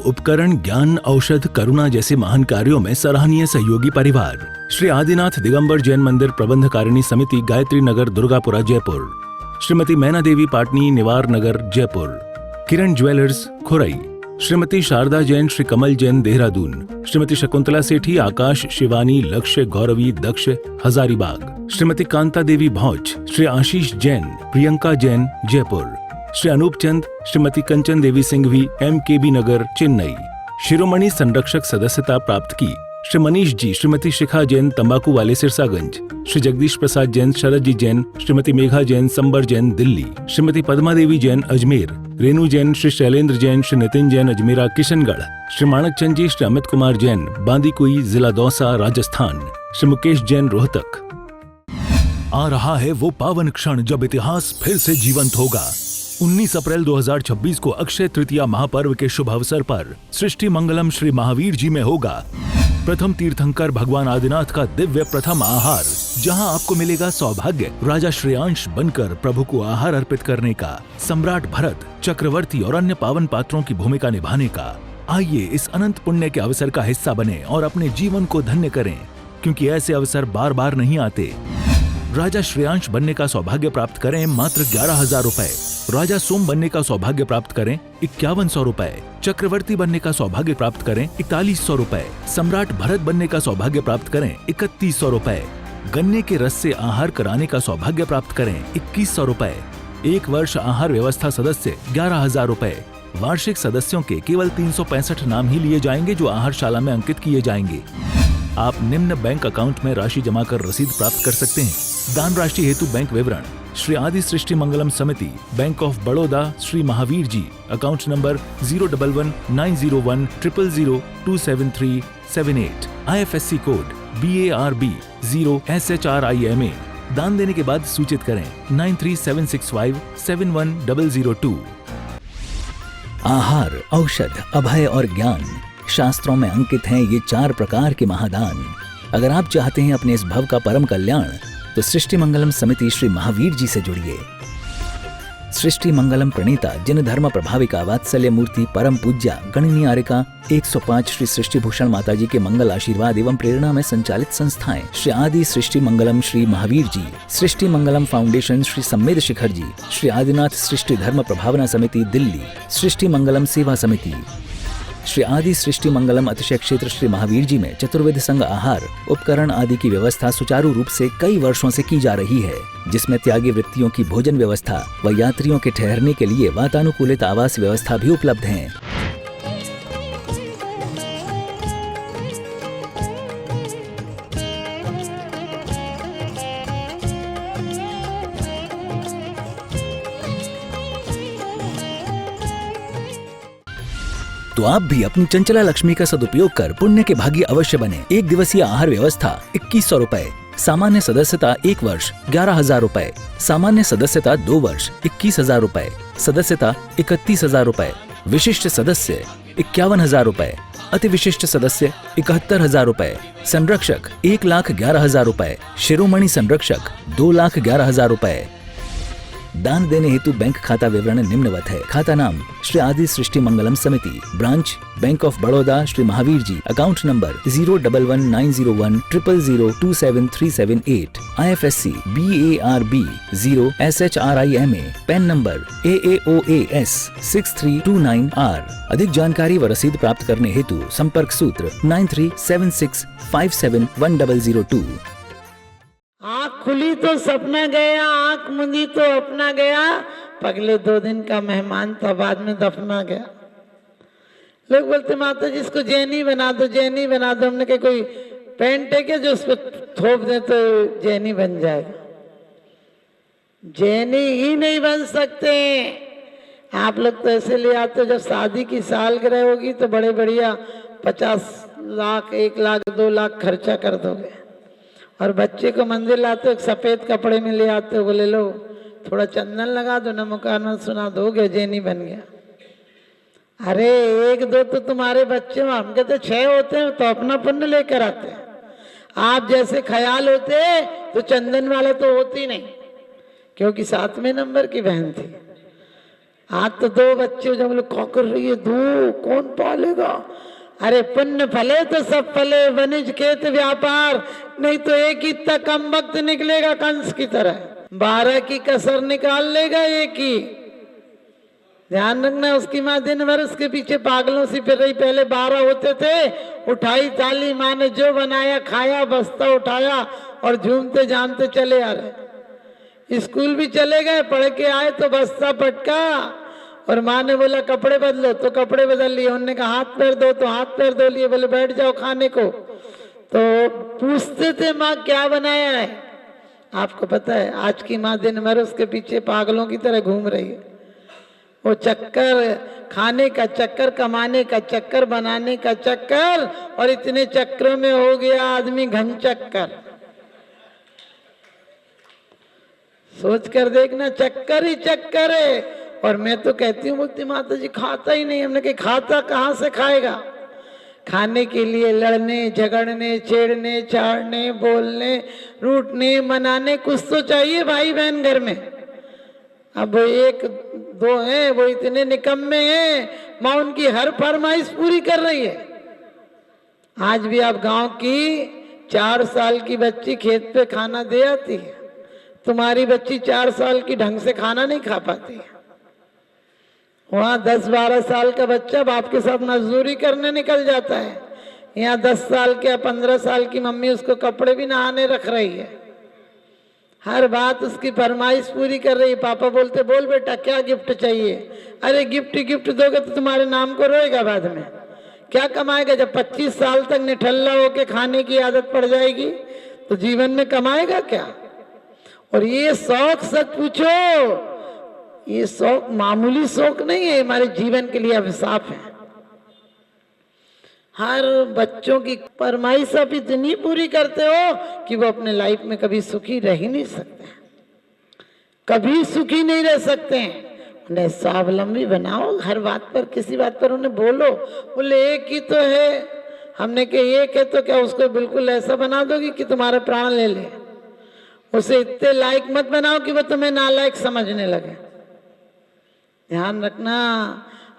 उपकरण, ज्ञान, औषध, करुणा जैसे महान कार्यों में सराहनीय सहयोगी परिवार। श्री आदिनाथ दिगंबर जैन मंदिर प्रबंधकारिणी समिति, गायत्री नगर, दुर्गापुरा, जयपुर। श्रीमती मैना देवी पाटनी, निवार नगर, जयपुर। किरण ज्वेलर्स, खुरई। श्रीमती शारदा जैन, श्री कमल जैन, देहरादून। श्रीमती शकुंतला सेठी, आकाश, शिवानी, लक्ष्य, गौरवी, दक्ष, हजारीबाग। श्रीमती कांता देवी भौज, श्री आशीष जैन, प्रियंका जैन, जयपुर। श्री अनूप चंद, श्रीमती कंचन देवी सिंघवी, MKB नगर, चेन्नई। शिरोमणि संरक्षक सदस्यता प्राप्त की श्री मनीष जी, श्रीमती शिखा जैन, तंबाकू वाले, सिरसागंज। श्री जगदीश प्रसाद जैन, शरद जी जैन, श्रीमती मेघा जैन, संबर जैन, दिल्ली। श्रीमती पद्मा देवी जैन, अजमेर। रेणु जैन, श्री शैलेंद्र जैन, श्री नितिन जैन, अजमेरा, किशनगढ़। श्री माणक चंद जी, श्री अमित कुमार जैन, बांदीकुई, जिला दौसा, राजस्थान। श्री मुकेश जैन, रोहतक। आ रहा है वो पावन क्षण जब इतिहास फिर से जीवंत होगा। 19 अप्रैल 2026 को अक्षय तृतीया महापर्व के शुभ अवसर पर सृष्टि मंगलम श्री महावीर जी में होगा प्रथम तीर्थंकर भगवान आदिनाथ का दिव्य प्रथम आहार, जहां आपको मिलेगा सौभाग्य राजा श्रेयांश बनकर प्रभु को आहार अर्पित करने का, सम्राट भरत, चक्रवर्ती और अन्य पावन पात्रों की भूमिका निभाने का। आइए इस अनंत पुण्य के अवसर का हिस्सा बने और अपने जीवन को धन्य करें, क्योंकि ऐसे अवसर बार बार नहीं आते। राजा श्रेयांश बनने का सौभाग्य प्राप्त करें मात्र 11,000 रुपए। राजा सोम बनने का सौभाग्य प्राप्त करें 5100 रुपए। चक्रवर्ती बनने का सौभाग्य प्राप्त करें 4100 रुपए। सम्राट भरत बनने का सौभाग्य प्राप्त करें 3100 रुपए। गन्ने के रस से आहार कराने का सौभाग्य प्राप्त करें 2100 रुपए। 1 वर्ष आहार व्यवस्था सदस्य 11,000 रुपए। वार्षिक सदस्यों के केवल 365 नाम ही लिए जाएंगे जो आहारशाला में अंकित किए जाएंगे। आप निम्न बैंक अकाउंट में राशि जमा कर रसीद प्राप्त कर सकते हैं। दान राशि हेतु बैंक विवरण: श्री आदि Srishti Mangalam Samiti, bank of Baroda, Shri Mahavir ji, account number 0119010027378, IFSC code BARB 0SHRIMA। दान देने के बाद सूचित करें 9376571002। आहार, औषध, अभय और ज्ञान, शास्त्रों में अंकित हैं ये 4 प्रकार के महादान। अगर आप चाहते हैं अपने इस भव का परम कल्याण, तो सृष्टि मंगलम समिति श्री महावीर जी से जुड़िए। सृष्टि मंगलम प्रणीता, जिन धर्म प्रभाविका, वात्सल्य मूर्ति, परम पूज्या गणनीय आर्यका 105 श्री सृष्टि भूषण माता जी के मंगल आशीर्वाद एवं प्रेरणा में संचालित संस्थाएं श्री आदि सृष्टि मंगलम श्री महावीर जी, सृष्टि मंगलम फाउंडेशन श्री सम्मेद शिखर जी, श्री आदिनाथ सृष्टि धर्म प्रभावना समिति दिल्ली, सृष्टि मंगलम सेवा समिति, श्री आदि सृष्टि मंगलम अतिशय क्षेत्र श्री महावीर जी में चतुर्वेद संघ आहार, उपकरण आदि की व्यवस्था सुचारू रूप से कई वर्षों से की जा रही है, जिसमें त्यागी वृत्तियों की भोजन व्यवस्था व यात्रियों के ठहरने के लिए वातानुकूलित आवास व्यवस्था भी उपलब्ध है। तो आप भी अपनी चंचला लक्ष्मी का सदुपयोग कर पुण्य के भागी अवश्य बने। 1 दिवसीय आहार व्यवस्था 2100 रुपए, सामान्य सदस्यता 1 वर्ष 11,000 रुपए, सामान्य सदस्यता 2 वर्ष 21,000 रुपए, सदस्यता 31,000 रुपए, विशिष्ट सदस्य 51,000 रुपए, अति विशिष्ट सदस्य 71,000 रुपए, संरक्षक 1,11,000 रुपए, शिरोमणि संरक्षक 2,11,000 रुपए। दान देने हेतु बैंक खाता विवरण निम्नवत है। खाता नाम श्री आदि Srishti Mangalam Samiti, branch bank of Baroda Shri Mahavir ji, account number 0119010027378, IFSC BARB 0SHRIMA, PAN number AAOAS 6329R। अधिक जानकारी व रसीद प्राप्त करने हेतु संपर्क सूत्र 9376571002। आँख खुली तो सपना गया, आँख मुंदी तो अपना गया, पगले 2 दिन का मेहमान था, बाद में दफना गया। लोग बोलते माता जी इसको जैनी बना दो, जैनी बना दो। हमने कहा कोई पेंट है क्या जो उस पर थोप दे तो जैनी बन जाएगा? जैनी ही नहीं बन सकते। आप लोग तो ऐसे ले आते हो, जब शादी की सालगिरह होगी तो बड़े बढ़िया 50 लाख 1 लाख 2 लाख खर्चा कर दोगे, और बच्चे को मंदिर लाते हो सफेद कपड़े में ले आते हो, बोले लो थोड़ा चंदन लगा दो, नमोकारन सुना दो, गया जैनी बन गया। अरे 1-2 तो तुम्हारे बच्चे हो, हम कहते 6 होते हैं तो अपना पुण्य लेकर आते हैं। आप जैसे ख्याल होते तो चंदन वाला तो होती नहीं, क्योंकि 7वें नंबर की बहन थी। आज तो 2 बच्चे जब लोग कॉ कर रही है, 2 कौन पालेगा? अरे पुण्य फले तो सब फले, वनिज खेत व्यापार, नहीं तो एक ही तक कम वक्त निकलेगा कंस की तरह, 12 की कसर निकाल लेगा एक ही। ध्यान रखना, उसकी माँ दिन भर उसके पीछे पागलों से फिर रही। पहले 12 होते थे, उठाई थाली, माँ ने जो बनाया खाया, बस्ता उठाया और झूमते जानते चले आ रहे। स्कूल भी चले गए, पढ़ के आए तो बस्ता पटका और माँ ने बोला कपड़े बदलो तो कपड़े बदल लिए। उन्होंने कहा हाथ पैर धो तो हाथ पैर धो लिए। बोले बैठ जाओ खाने को, तो पूछते थे माँ क्या बनाया है। आपको पता है आज की माँ दिन भर उसके पीछे पागलों की तरह घूम रही है। वो चक्कर, खाने का चक्कर, कमाने का चक्कर, बनाने का चक्कर, और इतने चक्रों में हो गया आदमी घन चक्कर। सोच कर देखना, चक्कर ही चक्कर है। और मैं तो कहती हूँ, बोलती माता जी खाता ही नहीं। हमने कहा खाता कहाँ से खाएगा? खाने के लिए लड़ने झगड़ने छेड़ने छाड़ने बोलने रूठने मनाने कुछ तो चाहिए भाई बहन घर में। अब 1-2 हैं, वो इतने निकम्मे हैं, माँ उनकी हर फरमाइश पूरी कर रही है। आज भी आप गांव की 4 साल की बच्ची खेत पे खाना दे आती है, तुम्हारी बच्ची 4 साल की ढंग से खाना नहीं खा पाती है। वहाँ 10-12 साल का बच्चा बाप के साथ मजदूरी करने निकल जाता है, यहाँ 10 साल के या 15 साल की मम्मी उसको कपड़े भी नहाने रख रही है, हर बात उसकी फरमाइश पूरी कर रही है। पापा बोलते बोल बेटा क्या गिफ्ट चाहिए? अरे गिफ्ट दोगे तो तुम्हारे नाम को रोएगा बाद में, क्या कमाएगा? जब 25 साल तक निठल्ला होके खाने की आदत पड़ जाएगी तो जीवन में कमाएगा क्या? और ये शौक सच पूछो, ये शौक मामूली शौक नहीं है, हमारे जीवन के लिए अभिशाप है। हर बच्चों की फरमाइश आप इतनी पूरी करते हो कि वो अपने लाइफ में कभी सुखी रह ही नहीं सकते, कभी सुखी नहीं रह सकते हैं। उन्हें स्वावलंबी बनाओ, हर बात पर किसी बात पर उन्हें बोलो। बोले एक ही तो है, हमने कहा एक है तो क्या उसको बिल्कुल ऐसा बना दोगी कि तुम्हारा प्राण ले ले? उसे इतने लायक मत बनाओ कि वो तुम्हें नालायक समझने लगे। ध्यान रखना,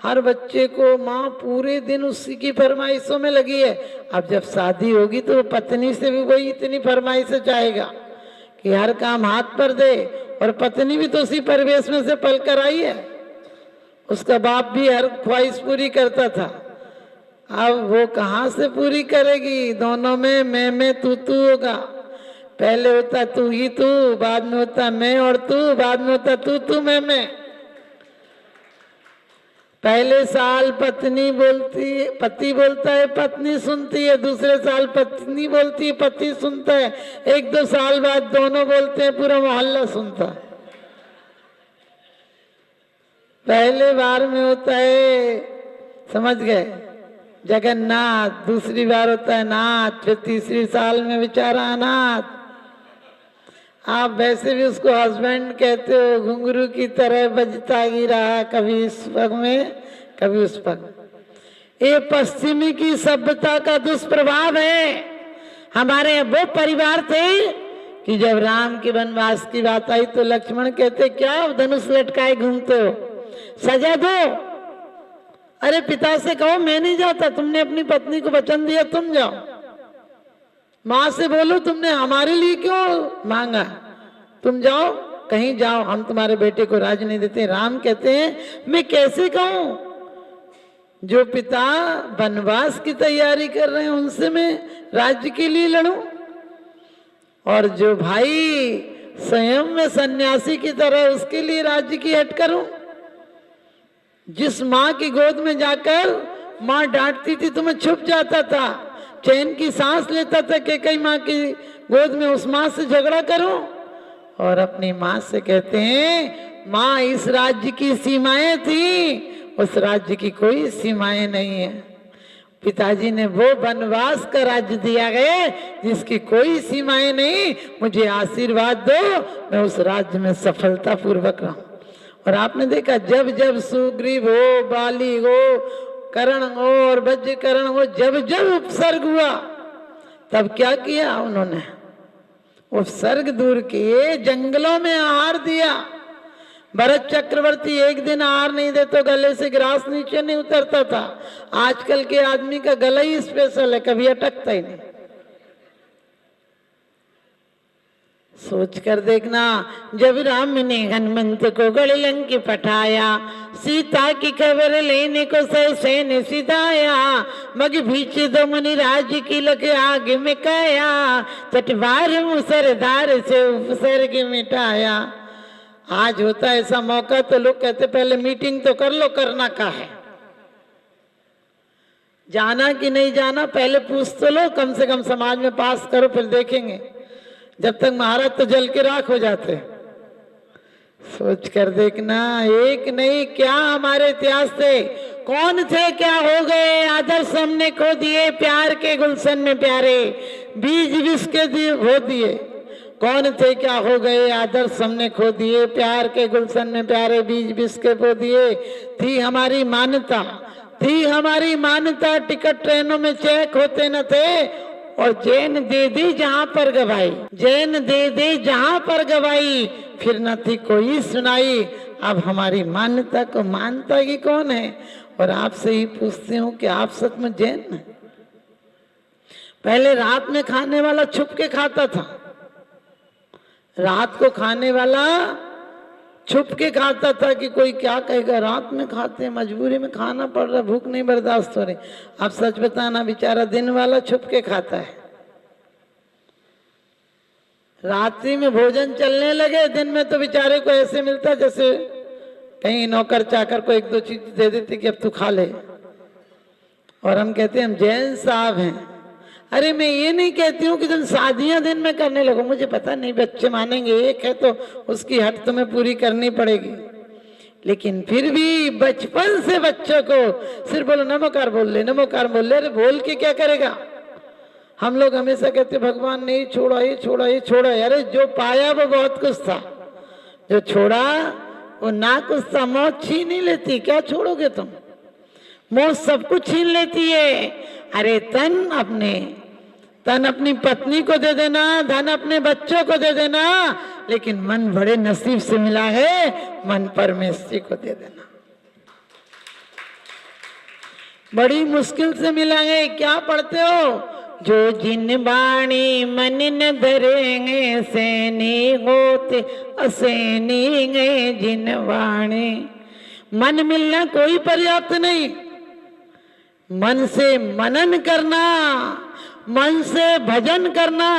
हर बच्चे को माँ पूरे दिन उसी की फरमाइशों में लगी है। अब जब शादी होगी तो पत्नी से भी वही इतनी फरमाइशें चाहेगा कि हर काम हाथ पर दे, और पत्नी भी तो उसी परिवेश में से पल कर आई है। उसका बाप भी हर ख्वाहिश पूरी करता था, अब वो कहाँ से पूरी करेगी? दोनों में मैं तू होगा। पहले होता तू ही तू, बाद में होता मैं और तू, बाद में होता तू मैं। पहले साल पत्नी बोलती है, पति बोलता है, पत्नी सुनती है। दूसरे साल पत्नी बोलती है, पति सुनता है। 1-2 साल बाद दोनों बोलते हैं, पूरा मोहल्ला सुनता है। पहले बार में होता है, समझ गए, जगन्नाथ। दूसरी बार होता है नाथ, फिर तीसरी साल में बेचारा अनाथ। आप वैसे भी उसको हस्बैंड कहते हो, घुंघरू की तरह बजता ही रहा, कभी इस पग में कभी उस पग। ये पश्चिमी की सभ्यता का दुष्प्रभाव है। हमारे वो परिवार थे कि जब राम के वनवास की बात आई तो लक्ष्मण कहते क्या धनुष लटकाए घूमते हो, सजा दो। अरे पिता से कहो मैं नहीं जाता, तुमने अपनी पत्नी को वचन दिया तुम जाओ। माँ से बोलो तुमने हमारे लिए क्यों मांगा, तुम जाओ, कहीं जाओ, हम तुम्हारे बेटे को राज नहीं देते। राम कहते हैं मैं कैसे कहूं, जो पिता वनवास की तैयारी कर रहे हैं उनसे मैं राज्य के लिए लड़ूं, और जो भाई स्वयं में सन्यासी की तरह उसके लिए राज्य की हट करूं। जिस माँ की गोद में जाकर माँ डांटती थी तो मैं छुप जाता था, चैन की सांस लेता था कि कई माँ की गोद में उस माँ से झगड़ा करूं। और अपनी माँ से कहते हैं माँ इस राज्य की सीमाएं थी, उस राज्य की कोई सीमाएं नहीं है। पिताजी ने वो वनवास का राज्य दिया गया जिसकी कोई सीमाएं नहीं, मुझे आशीर्वाद दो, मैं उस राज्य में सफलता पूर्वक रहूं। और आपने देखा जब जब सुग्रीव हो, बाली हो, करण हो और वज्रकरण हो, जब जब उपसर्ग हुआ तब क्या किया उन्होंने? उपसर्ग दूर किए, जंगलों में आहार दिया, भरत चक्रवर्ती एक दिन आहार नहीं दे तो गले से ग्रास नीचे नहीं उतरता था। आजकल के आदमी का गला ही स्पेशल है, कभी अटकता ही नहीं। सोच कर देखना, जब राम ने हनुमंत को गढ़ पठाया, सीता की खबर लेने को सैन सिधाया, मग बीच दो मुनि राज की लग आग में काया, तटवार मुसरदार से उपसर्ग मिटाया। आज होता है ऐसा मौका तो लोग कहते पहले मीटिंग तो कर लो, करना क्या है, जाना कि नहीं जाना पहले पूछ तो लो, कम से कम समाज में पास करो, फिर देखेंगे। जब तक महाराज तो जल के राख हो जाते। सोच कर देखना, एक नहीं क्या हमारे इतिहास थे, कौन थे क्या हो गए, आदर्श हमने खो दिए, प्यार के गुलशन में प्यारे बीज विष के हो दिए। कौन थे क्या हो गए, आदर्श हमने खो दिए, प्यार के गुलशन में प्यारे बीज विष के बो दिए। थी हमारी मान्यता, थी हमारी मान्यता, टिकट ट्रेनों में चेक होते न थे, और जैन दे दी जहां पर गवाई, जैन दे दे जहां पर गवाई, फिर न थी कोई सुनाई। अब हमारी मान्यता को मानता ही कौन है। और आपसे ही पूछती हूँ कि आप सच में जैन हैं? पहले रात में खाने वाला छुप के खाता था, रात को खाने वाला छुप के खाता था कि कोई क्या कहेगा, रात में खाते हैं, मजबूरी में खाना पड़ रहा, भूख नहीं बर्दाश्त हो रही। अब सच बताना, बेचारा दिन वाला छुप के खाता है, रात्रि में भोजन चलने लगे, दिन में तो बेचारे को ऐसे मिलता जैसे कहीं नौकर चाकर को एक दो चीज दे देते कि अब तू खा ले। और हम कहते हैं हम जैन साहब हैं। अरे मैं ये नहीं कहती हूँ कि तुम शादियां दिन में करने लगो, मुझे पता नहीं बच्चे मानेंगे, एक है तो उसकी हट तुम्हें पूरी करनी पड़ेगी, लेकिन फिर भी बचपन से बच्चों को सिर्फ बोलो नमोकार बोल ले, नमोकार बोल ले। अरे बोल के क्या करेगा। हम लोग हमेशा कहते भगवान ने ये छोड़ा, ये छोड़ा, ये छोड़ा। अरे जो पाया वो बहुत कुछ था, जो छोड़ा वो ना कुछ था। मौत छीन नहीं लेती, क्या छोड़ोगे तुम, मौत सब कुछ छीन लेती है। अरे तन अपनी पत्नी को दे देना, धन अपने बच्चों को दे देना, लेकिन मन बड़े नसीब से मिला है, मन परमेश्वरी को दे देना। बड़ी मुश्किल से मिला है। क्या पढ़ते हो, जो जिन बाणी मन न धरेंगे, सैनी होते असैनी गए जिन बाणी। मन मिलना कोई पर्याप्त नहीं, मन से मनन करना, मन से भजन करना।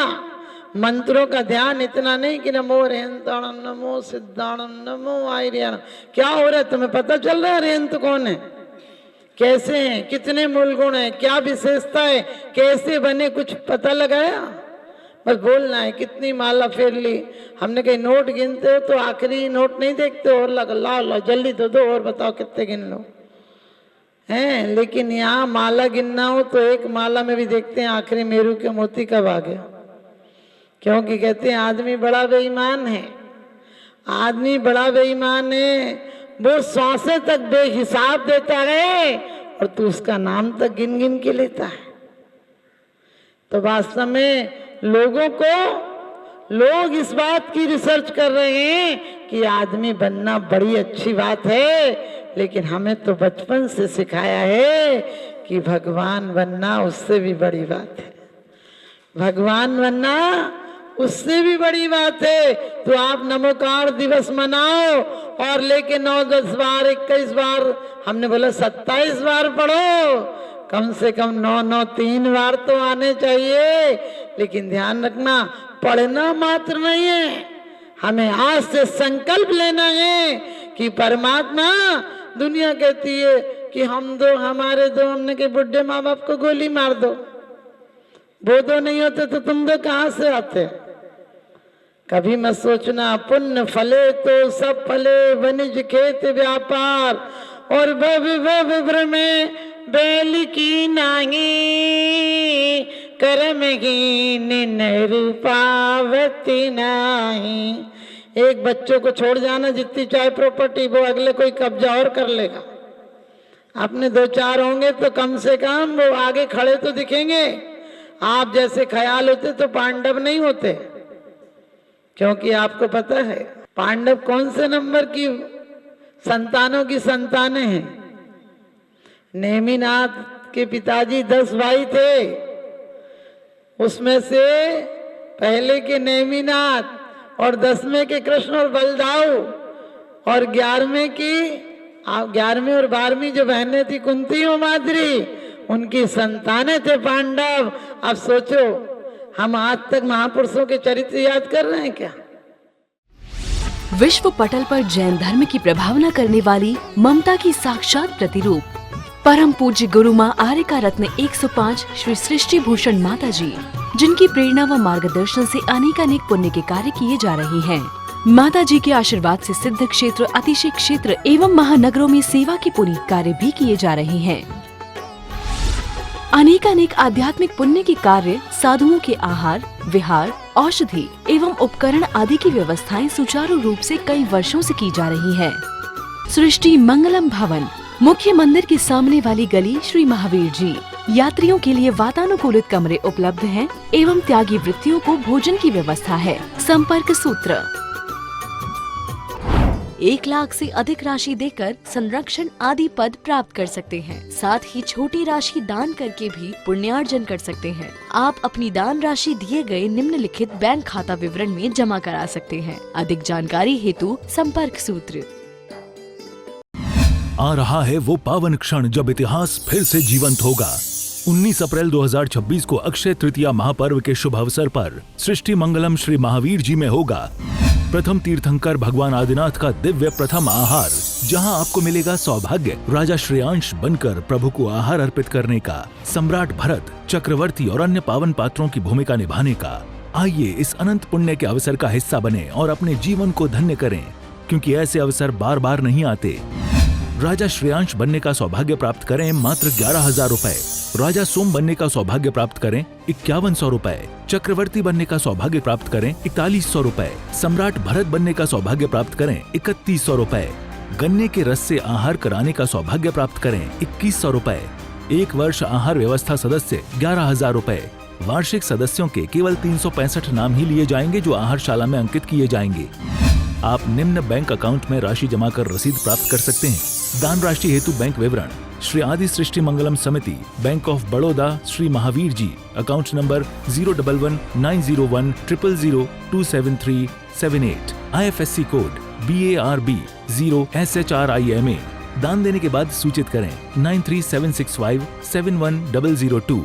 मंत्रों का ध्यान इतना नहीं कि नमो रेहंताणम, नमो सिद्धाणम, नमो आयर्याणम। क्या हो रहा है तुम्हें पता चल रहा है रेहंत कौन है, कैसे हैं, कितने मूल गुण है, क्या विशेषता है, कैसे बने, कुछ पता लगाया? बस बोलना है। कितनी माला फेर ली हमने, कहीं नोट गिनते हो तो आखिरी नोट नहीं देखते, और लगा ला जल्दी दो और बताओ कितने गिन लो हैं। लेकिन यहाँ माला गिनना हो तो एक माला में भी देखते हैं आखिरी मेरू के मोती कब आ गया। क्योंकि कहते हैं आदमी बड़ा बेईमान है, आदमी बड़ा बेईमान है। वो सांसें तक बेहिसाब देता है और तू उसका नाम तक गिन गिन के लेता है। तो वास्तव में लोग इस बात की रिसर्च कर रहे हैं कि आदमी बनना बड़ी अच्छी बात है, लेकिन हमें तो बचपन से सिखाया है कि भगवान बनना उससे भी बड़ी बात है, भगवान बनना उससे भी बड़ी बात है। तो आप नमोकार दिवस मनाओ और लेके 9, 10 बार, 21 बार, हमने बोला 27 बार पढ़ो, कम से कम 9, 3 बार तो आने चाहिए। लेकिन ध्यान रखना, पढ़ना मात्र नहीं है, हमें आज से संकल्प लेना है कि परमात्मा, दुनिया कहती है कि हम दो हमारे दो, हमने के बुढ़े माँ बाप को गोली मार दो, वो दो नहीं होते तो तुम दो कहाँ से आते। कभी मत सोचना पुण्य फले तो सब फले, वनिज खेत व्यापार और में बैल की नाही, कर्महीन रूपावती नाही। एक बच्चों को छोड़ जाना, जितनी चाहे प्रॉपर्टी, वो अगले कोई कब्जा और कर लेगा। अपने 2-4 होंगे तो कम से कम वो आगे खड़े तो दिखेंगे। आप जैसे ख्याल होते तो पांडव नहीं होते, क्योंकि आपको पता है पांडव कौन से नंबर की संतानों की संतानें हैं? नेमिनाथ के पिताजी 10 भाई थे, उसमें से पहले के नेमिनाथ और 10वें के कृष्ण और बलदाऊ और 11वीं और 12वीं जो बहनें थी कुंती और माद्री, उनकी संतानें थे पांडव। अब सोचो, हम आज तक महापुरुषों के चरित्र याद कर रहे हैं क्या? विश्व पटल पर जैन धर्म की प्रभावना करने वाली ममता की साक्षात प्रतिरूप परम पूज्य गुरु माँ आर्यका रत्न 105 श्री सृष्टि भूषण माता जी, जिनकी प्रेरणा व मार्गदर्शन से अनेक पुण्य के कार्य किए जा रहे हैं। माता जी के आशीर्वाद से सिद्ध क्षेत्र, अतिशय क्षेत्र एवं महानगरों में सेवा के पुनीत कार्य भी किए जा रहे हैं। अनेक आध्यात्मिक पुण्य के कार्य, साधुओं के आहार, विहार, औषधि एवं उपकरण आदि की व्यवस्थाएं सुचारू रूप से कई वर्षों से की जा रही है। सृष्टि मंगलम भवन, मुख्य मंदिर के सामने वाली गली श्री महावीर जी। यात्रियों के लिए वातानुकूलित कमरे उपलब्ध हैं एवं त्यागी वृत्तियों को भोजन की व्यवस्था है। संपर्क सूत्र 1 लाख से अधिक राशि देकर संरक्षण आदि पद प्राप्त कर सकते हैं। साथ ही छोटी राशि दान करके भी पुण्यार्जन कर सकते हैं। आप अपनी दान राशि दिए गए निम्नलिखित बैंक खाता विवरण में जमा करा सकते हैं। अधिक जानकारी हेतु संपर्क सूत्र। आ रहा है वो पावन क्षण जब इतिहास फिर से जीवंत होगा। 19 अप्रैल 2026 को अक्षय तृतीया महापर्व के शुभ अवसर पर सृष्टि मंगलम श्री महावीर जी में होगा प्रथम तीर्थंकर भगवान आदिनाथ का दिव्य प्रथम आहार, जहां आपको मिलेगा सौभाग्य राजा श्रेयांश बनकर प्रभु को आहार अर्पित करने का, सम्राट भरत, चक्रवर्ती और अन्य पावन पात्रों की भूमिका निभाने का। आइए इस अनंत पुण्य के अवसर का हिस्सा बने और अपने जीवन को धन्य करें, क्योंकि ऐसे अवसर बार बार नहीं आते। राजा श्रेयांश बनने का सौभाग्य प्राप्त करें मात्र 11,000 रुपए, राजा सोम बनने का सौभाग्य प्राप्त करें 5100 रुपए, चक्रवर्ती बनने का सौभाग्य प्राप्त करें 4100 रुपए, सम्राट भरत बनने का सौभाग्य प्राप्त करें 3100 रुपए, गन्ने के रस से आहार कराने का सौभाग्य प्राप्त करें 2100 रुपए, 1 वर्ष आहार व्यवस्था सदस्य 11,000 रुपए। वार्षिक सदस्यों के केवल 365 नाम ही लिए जाएंगे जो आहारशाला में अंकित किए जाएंगे। आप निम्न बैंक अकाउंट में राशि जमा कर रसीद प्राप्त कर सकते हैं। दान राशि हेतु बैंक विवरण: श्री आदि Srishti Mangalam Samiti, bank of Baroda, Shri Mahavir ji, account number 0119010027378, IFSC code BARB 0SHRIMA। दान देने के बाद सूचित करें 9376571002।